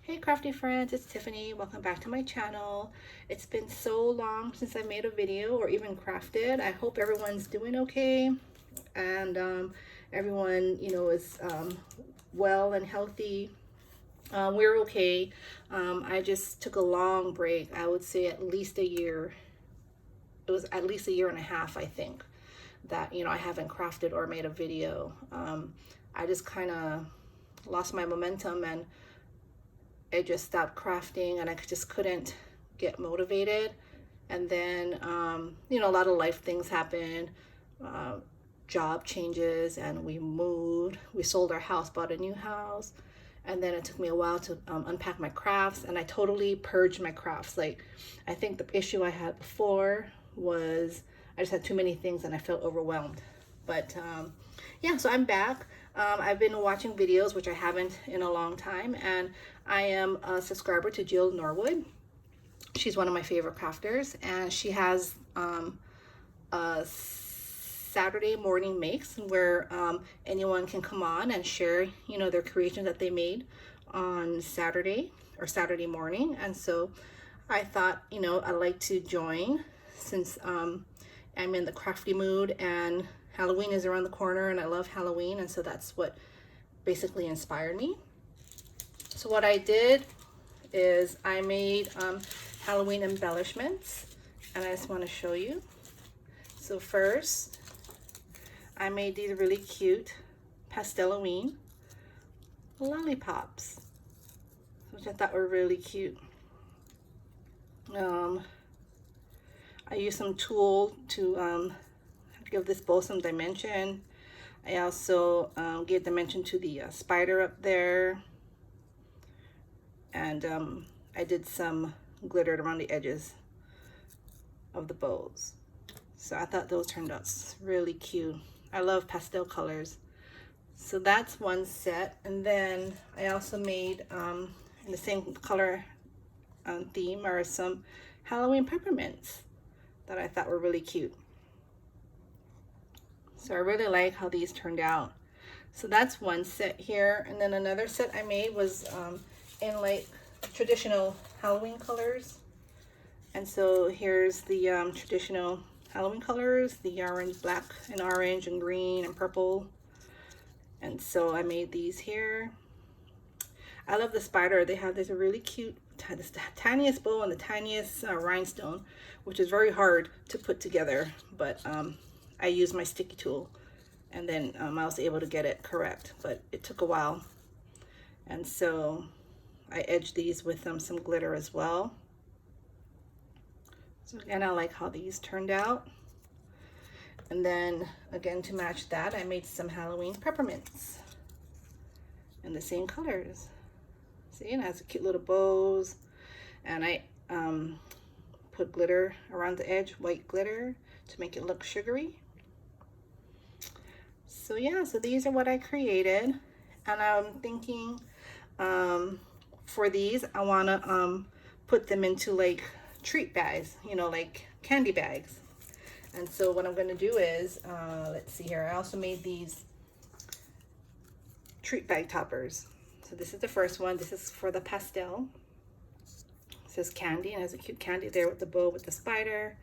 Hey crafty friends, it's Tiffany. Welcome back to my channel. It's been so long since I made a video or even crafted. I hope everyone's doing okay and everyone, is well and healthy. We're okay. I just took a long break. I would say at least a year. It was at least a year and a half, I think, that, I haven't crafted or made a video. I just kind of lost my momentum and I just stopped crafting and I just couldn't get motivated. And then, a lot of life things happened, job changes, and we moved. We sold our house, bought a new house. And then it took me a while to unpack my crafts, and I totally purged my crafts. Like, I think the issue I had before was I just had too many things and I felt overwhelmed. But yeah, so I'm back. I've been watching videos, which I haven't in a long time, and I am a subscriber to Jill Norwood. She's one of my favorite crafters, and she has a Saturday morning makes where anyone can come on and share, their creations that they made on Saturday or Saturday morning. And so I thought, I'd like to join since I'm in the crafty mood and Halloween is around the corner and I love Halloween, and so that's what basically inspired me. So what I did is I made Halloween embellishments, and I just want to show you. So first, I made these really cute Pasteloween lollipops, which I thought were really cute. I used some tulle to give this bow some dimension. I also gave dimension to the spider up there, and I did some glitter around the edges of the bows. So I thought those turned out really cute. I love pastel colors. So that's one set, and then I also made in the same color theme are some Halloween peppermints that I thought were really cute. So I really like how these turned out. So that's one set here. And then another set I made was in like traditional Halloween colors. And so here's the traditional Halloween colors, the orange, black and orange and green and purple. And so I made these here. I love the spider. They have this really cute, this tiniest bow and the tiniest rhinestone, which is very hard to put together. But I used my sticky tool, and then I was able to get it correct, but it took a while. And so I edged these with some glitter as well. So again, I like how these turned out. And then again, to match that, I made some Halloween peppermints in the same colors. See, and it has cute little bows, and I put glitter around the edge, white glitter, to make it look sugary. So yeah, so these are what I created, and I'm thinking for these I want to put them into like treat bags, like candy bags. And so what I'm going to do is let's see here, I also made these treat bag toppers. So this is the first one. This is for the pastel. It says candy, and it has a cute candy there with the bow with the spider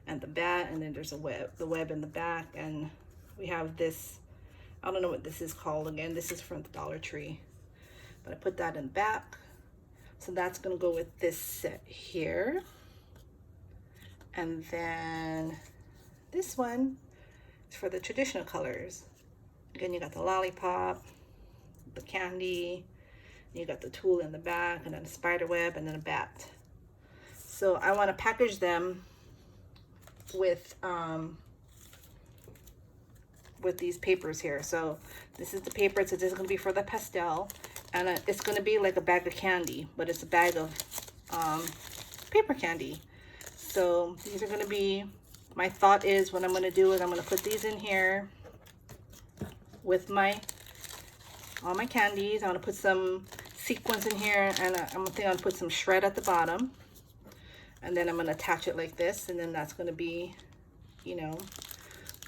and the bat, and then there's a web, the web in the back, and we have this, I don't know what this is called again. This is from the Dollar Tree, but I put that in the back. So that's gonna go with this set here. And then this one is for the traditional colors. Again, you got the lollipop, the candy, you got the tulle in the back, and then a spider web, and then a bat. So I want to package them with these papers here. So this is the paper. So this is going to be for the pastel, and it's going to be like a bag of candy, but it's a bag of paper candy. So these are going to be, my thought is what I'm going to do is I'm going to put these in here with all my candies. I'm going to put some sequins in here, and I'm going to put some shred at the bottom, and then I'm going to attach it like this, and then that's going to be,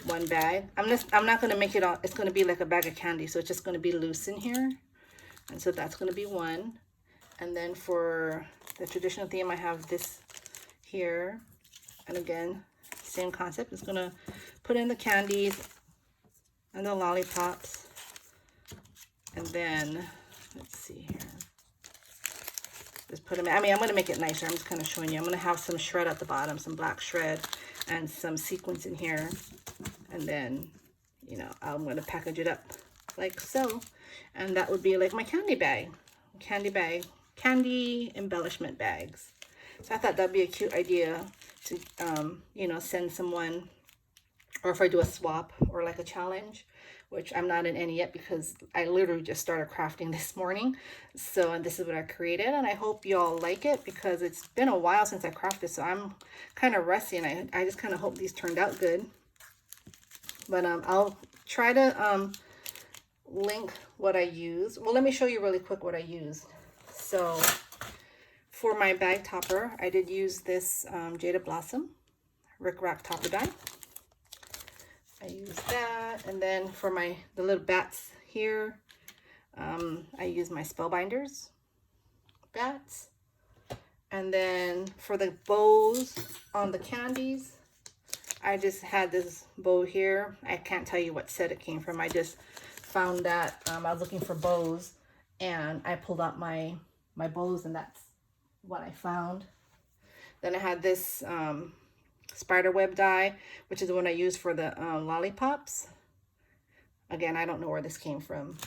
one bag. I'm not going to make it all, it's going to be like a bag of candy, so it's just going to be loose in here. And so that's going to be one. And then for the traditional theme, I have this here. And again, same concept. It's gonna put in the candies and the lollipops. And then, let's see here. Just put them in. I mean, I'm gonna make it nicer. I'm just kind of showing you. I'm gonna have some shred at the bottom, some black shred, and some sequins in here. And then, you know, I'm gonna package it up like so. And that would be like my candy bag. Candy embellishment bags. So I thought that'd be a cute idea to, you know, send someone, or if I do a swap or like a challenge, which I'm not in any yet because I literally just started crafting this morning. So, and this is what I created, and I hope y'all like it because it's been a while since I crafted, so I'm kind of rusty, and I just kind of hope these turned out good. But I'll try to link what I use. Well, let me show you really quick what I used. So for my bag topper, I did use this Jada Blossom Rick Rack topper die. I used that. And then for the little bats here, I use my Spellbinders bats. And then for the bows on the candies, I just had this bow here. I can't tell you what set it came from. I just found that I was looking for bows, and I pulled out my bows, and that's what I found. Then I had this spider web die, which is the one I use for the lollipops. Again, I don't know where this came from.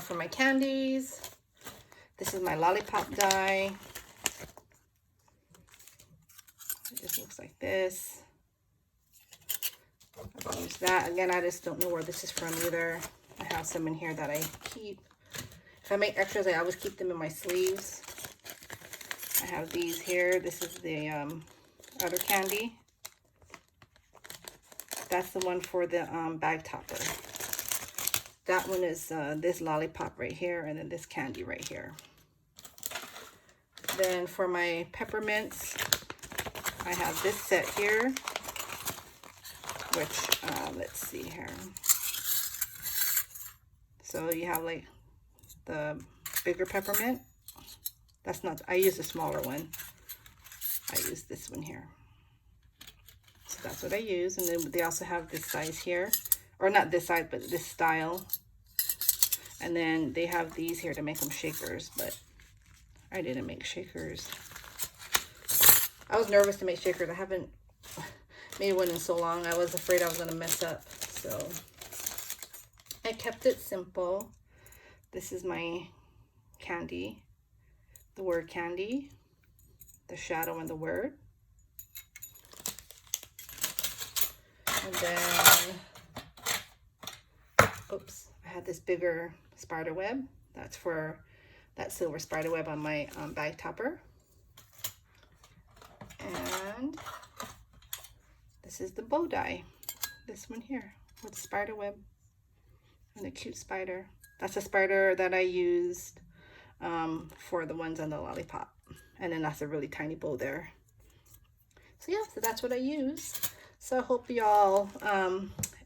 For my candies, this is my lollipop die. It just looks like this. I'll use that. Again, I just don't know where this is from either. I have some in here that I keep. If I make extras, I always keep them in my sleeves. I have these here. This is the other candy. That's the one for the bag topper. That one is this lollipop right here, and then this candy right here. Then for my peppermints, I have this set here, which, let's see here. So you have like the bigger peppermint. That's not, I use the smaller one. I use this one here. So that's what I use. And then they also have this size here, or not this size, but this style. And then they have these here to make them shakers, but I didn't make shakers. I was nervous to make shakers. I haven't made one in so long. I was afraid I was gonna mess up. So I kept it simple. This is my candy, the word candy, the shadow and the word. And then, oops, I had this bigger spider web. That's for that silver spider web on my bag topper. And this is the bow die, this one here with the spider web and a cute spider. That's a spider that I used for the ones on the lollipop. And then that's a really tiny bow there. So yeah, so that's what I used. So I hope y'all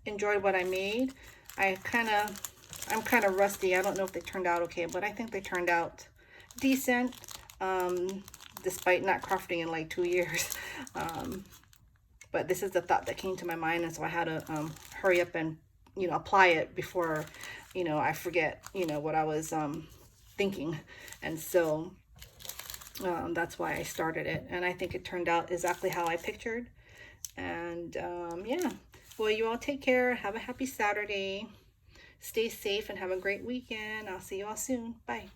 enjoyed what I made. I'm kind of rusty. I don't know if they turned out okay, but I think they turned out decent, despite not crafting in like 2 years. But this is the thought that came to my mind, and so I had to hurry up and, you know, apply it before, you know, I forget, you know, what I was thinking. And so that's why I started it, and I think it turned out exactly how I pictured. And yeah, well, you all take care. Have a happy Saturday. Stay safe and have a great weekend. I'll see you all soon. Bye.